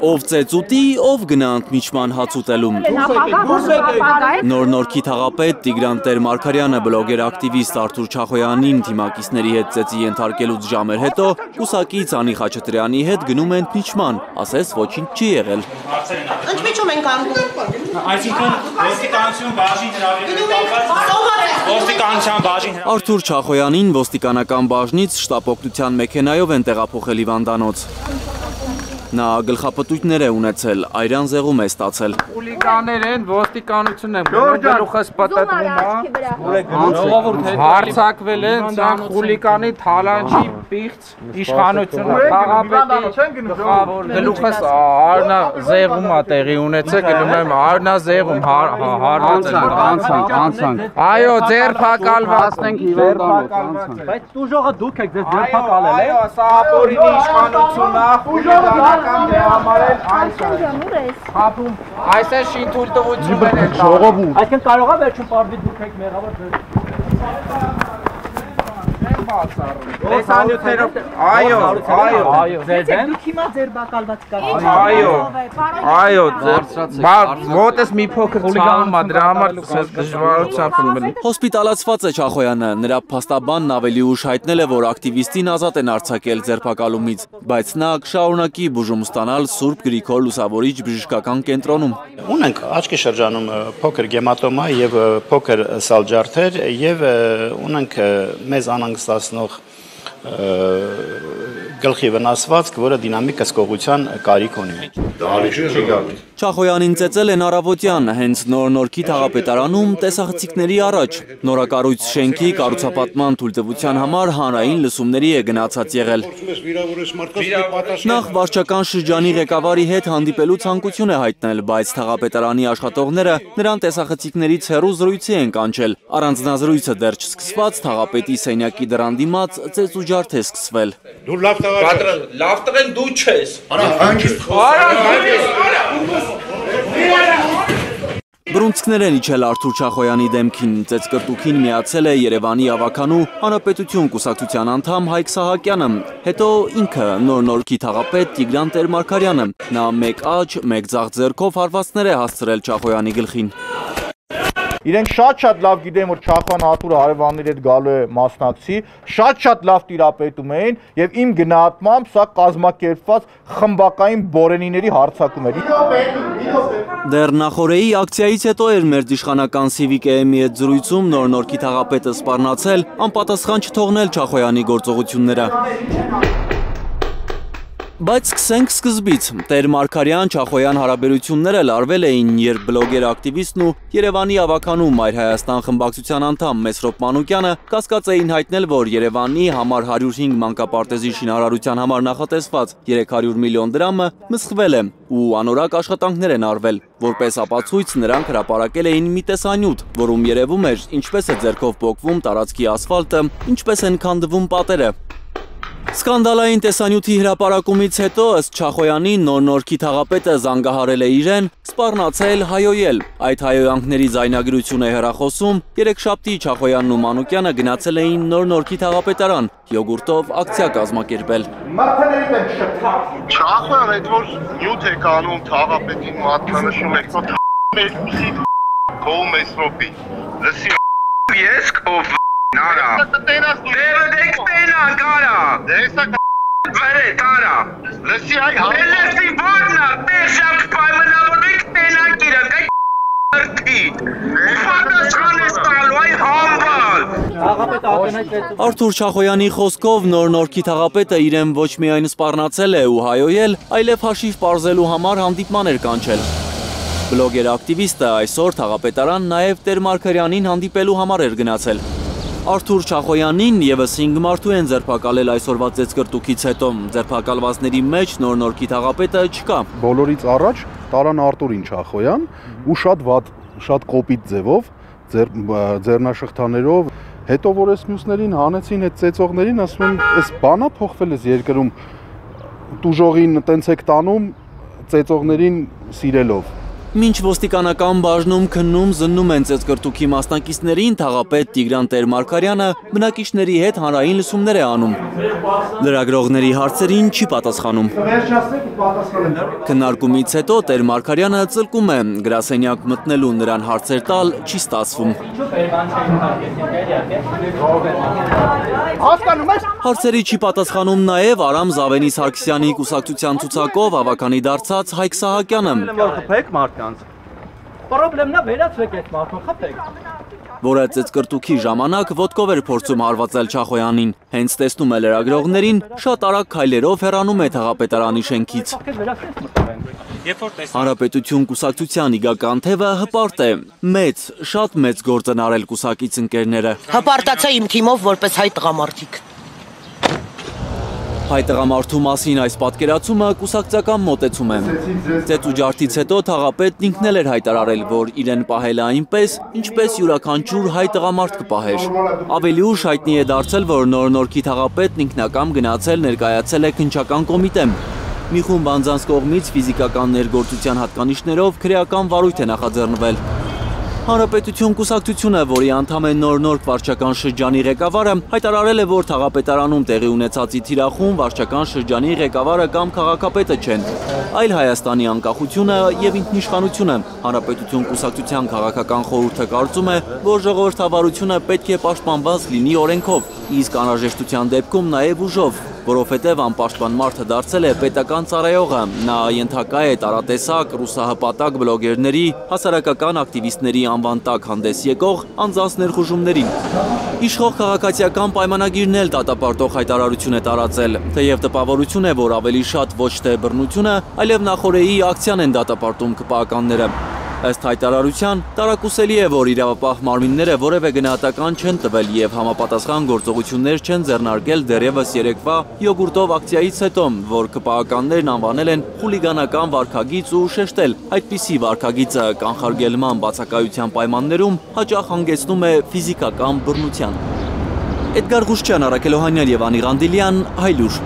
Ով ծեծուտի, ով գնա ընդմիջման հաց ուտելում։ Նոր-Նորքի թաղապետ Տիգրան Տեր-Մարգարյանը բլոգեր ակտիվիստ Արթուր Չախոյանին թիմակիցների հետ ծեծի ենթարկելուց ժամեր հետո կուսակից Անի Խաչատրյանի հետ գնում են ընդմիջման, ասես ոչինչ չի եղել։ Ընդմիջում ենք անգում։ Այսինքն ոստիկանություն բաժին հրավիրել։ Արթուր Չախոյանին ոստիկանական բաժնից շտապօգնության մեքենայով են տեղափոխել հիվանդանոց։ Նա գլխապտույտներ է ունեցել, այրան զեղում է ստացել։ Խուլիգաներ են, ոստիկանություն են, գլուխս պտտվում է, հարցակվել են, ցանկ խուլիգանի թալանչի պիղծ իշխանությունը, խաղապետի գլուխս արնա զեղում է տեղի ունեցել, գնում եմ արնա զեղում, անցանք։ Այո, ձերբակալվածնենք հիվանդանոց։ Բայց տուժողը դուք եք ձեզ ձերբակալել, այո, սա ապօրինի իշխանությունն է, խուլիգան Այս է շինթույլտվություններ են տաղում։ Այսքան կարող է վերջում պարվի դուք եք մեղավոր Տեսանյութերով, այո, դուք հիմա ձերբակալված այո, ոտես մի փոքր ցավում է, դրա համար դժվարությամբ եմ մնում։ Հոսպիտալացված է Չախոյանը, նրա փաստաբանն ավելի ուշ հայտնել է, որ ակտիվիստին ազատ են արձակել ձերբակալումից, բայց նա կշարունակի բուժում ստանալ Սուրբ Գրիգոր Լուսավորիչ բժշկական կենտրոնում։ Ունենք աչքի շրջանում փոքր գեմատոմա եւ փոքր սալջարդեր եւ ունենք մեզ անհանգստացնող գլխի վնասվածք, որը դինամիկ հսկողության կարիք ունի։ Չախոյանին ծեծել են առավոտյան, հենց Նոր-Նորքի թաղապետարանում տեսախցիկների առաջ։ Նորակառույց շենքի կառուցապատման թույլտվության համար հանրային լսումների է գնացած եղել։ Նախ վարչական շրջանի ղեկավարի հետ հանդիպելու ցանկություն է հայտնել, բայց թաղապետարանի աշխատողները նրան տեսախցիկներից հեռու զրույցի են կանչել։ Առանձնազրույցը դեռ չսկսված թաղապետի սենյակի դռան դիմաց ծեծուջարդ է սկսվել։ Լավ տղեն դու չես։ Բռունցքներ են իջել Արթուր Չախոյանի դեմքին, ծեծկրտուքին միացել է Երևանի ավականու Հանրապետություն կուսակցության անդամ Հայկ Սահակյանը, հետո ինքը Նոր-Նորքի թաղապետ Տիգրան Տեր-Մարգարյանը, նա մեկ աջ, մեկ ձախ ձեռքով հարվածներ է հասցրել Չախոյանի գլխին։ Իրենք շատ լավ գիտեն, որ Չախոյան Աթուրը հարևանների հետ գալու է մասնակցի, շատ լավ տիրապետում էին եւ իմ գնահատմամբ սա կազմակերպված խմբակային բորենիների հարձակում էր։ Դեռ նախորդի ակցիայից հետո էր մեր իշխանական Civic AM-ի հետ զրույցում Նոր-Նորքի թաղապետը սպառնացել, անպատասխան չթողնել Չախոյանի գործողությունները։ Բայց սկսենք սկզբից, Տեր-Մարգարյան Չախոյան հարաբերությունները լարվել էին, երբ բլոգեր ակտիվիստն ու Երևանի ավականու Մայր Հայաստան խմբակցության անդամ Մեսրոպ Մանուկյանը կասկած էին հայտնել, որ Երևանի համար 105 մանկապարտեզի շինարարության համար նախատեսված 300 միլիոն դրամը մսխվել է ու անորակ աշխատանքներ են արվել, որպես ապացույց նրանք հրապարակել էին մի տեսանյութ, որում երևում էր ինչպես է ձեռքով պոկվում տարածքի ասֆալտը, ինչպես են քանդվում պատերը։ Սկանդալային տեսանյութի հրապարակումից հետո ըստ Չախոյանի Նոր-Նորքի թաղապետը զանգահարել է իրեն, սպառնացել, հայոյել։ Այդ հայոյանքների ձայնագրություն է հեռախոսում, երեքշաբթի Չախոյանն ու Մանուկյանը գնացել էին Նոր-Նորքի թաղապետարան, յոգուրտով ակցիա կազմակերպել։ Չախոյան այդ որ նյութ եք անում թաղապետին մատնանշում եք, քո Մեսրոպի, լսի ես քո Nara. Deve pena, cara. Dessa Vere, cara. Lesi ai ha. Lesi vorna, peshak paymanavnik pena kira. Arti. Պատասխանես տալու այ համբալ։ Արթուր Չախոյանի խոսքով Նոր-Նորքի թաղապետը իրեն ոչ միայն սպառնացել է ու հայոյել, այլև հաշիվ պարզելու համար հանդիպման էր կանչել։ Բլոգեր ակտիվիստը այսօր թաղապետարան նաև Տեր-Մարգարյանին հանդիպելու համար էր գնացել։ Արթուր Չախոյանին ևս 5 մարդու են ձերբակալել այսօրվա ծեծկրտուքից հետո, ձերբակալվածների մեջ Նոր-Նորքի թաղապետը չկա։ Բոլորից առաջ տարան Արտուրին Չախոյան ու շատ կոպիտ ձևով, ձեռնաշղթաներով, հետո որ այս մյուսներին հանեցին այդ ծեծողներին, ասում են, այս բանա փոխվել էս երկրում, տուժողին տենց եք տանում ծեծողներին սիրելով։ Մինչ ոստիկանական բաժնում քննում զննում են ծեծկրտուքի մասնակիցներին, թաղապետ Տիգրան Տեր-Մարգարյանը բնակիչների հետ հանրային լսումներ է անում։ Լրագրողների հարցերին չի պատասխանում։ Քննարկումից հետո Տեր-Մարգարյանը ծլկում է, գրասենյակ մտնելու նրան հարցեր տալ չի ստացվում։ Հարցերի չի պատասխանում նաև Արամ Զավենի Սարգսյանի կուսակցության ցուցակով ավականի դարձած Հայկ Սահակյանը, որը ծեծկրտուքի ժամանակ ոտքով էր փորձում հարվածել Չախոյանին, հենց տեսնում է լրագրողներին, շատ արագ քայլերով հեռանում է թաղապետարանի շենքից։ Հանրապետություն կուսակցության իգական թևը հպարտ է, շատ մեծ գործ են արել կուսակից ընկերները։ Հպարտացա իմ թիմով որպես հայ տղամարդիկ։ Հայ տղամարդու մասին այս պատկերացումը կուսակցական մոտեցում է։ Ծեծ ու ջարդից հետո թաղապետն ինքն էլ էր հայտարարել, որ իրեն պահել է այնպես, ինչպես յուրաքանչյուր հայ տղամարդ կպահեր։ Ավելի ուշ հայտնի է դարձել, որ Նոր-Նորքի թաղապետն ինքնակամ գնացել ներկայացել է քննչական կոմիտե։ Մի խումբ անձանց կողմից ֆիզիկական ներգործության հատկանիշներով քրեական վարույթ է նախաձեռնվել։ Հանրապետություն կուսակցությունը, որի անդամ է Նոր-Նորք վարչական շրջանի ղեկավարը, հայտարարել է, որ թաղապետարանում տեղի ունեցածի թիրախում վարչական շրջանի ղեկավարը կամ քաղաքապետը չեն, այլ Հայաստանի անկախությունը եւ ինքնիշխանությունը։ Հանրապետություն կուսակցության քաղաքական խորհուրդը կարծում է, որ ժողովրդավարությունը պետք է պաշտպանված լինի օրենքով, իսկ անհրաժեշտության դեպքում նաեւ ուժով, որովհետև անպաշտպան մարդը դարձել է պետական ծառայողը, նա ենթակա է տարատեսակ, ռուսահպատակ բլոգերների, հասարակական ակտիվիստների անվան տակ հանդես եկող անձանց ներխուժումներին։ Իշխող քաղաքացիական պայմանագիրն էլ դատապարտող հայտարարություն է տարածել, թեև տպավորություն է, որ ավելի շատ ոչ թե բռնությունը, այլև նախօրեի ակցիան են դատապարտում ԿՊԱ-ականները։ Ըստ հայտարարության, տարակուսելի է, որ իրավապահ մարմինները որևէ գնահատական չեն տվել եւ համապատասխան գործողություններ չեն ձեռնարկել դեռևս երեկվա յոգուրտով ակցիայից հետո, որ ԿՊԱ-ականներն անվանել են խուլիգանական վարքագիծ ու շեշտել, այդպիսի վարքագիծը կանխարգելման բացակայության պայմաններում հաճախ հանգեցնում է ֆիզիկական բռնության։ Էդգար Ղուշչյան, Արաքել Օհանյան եւ Անի Ղանդիլյան, Հայլուր։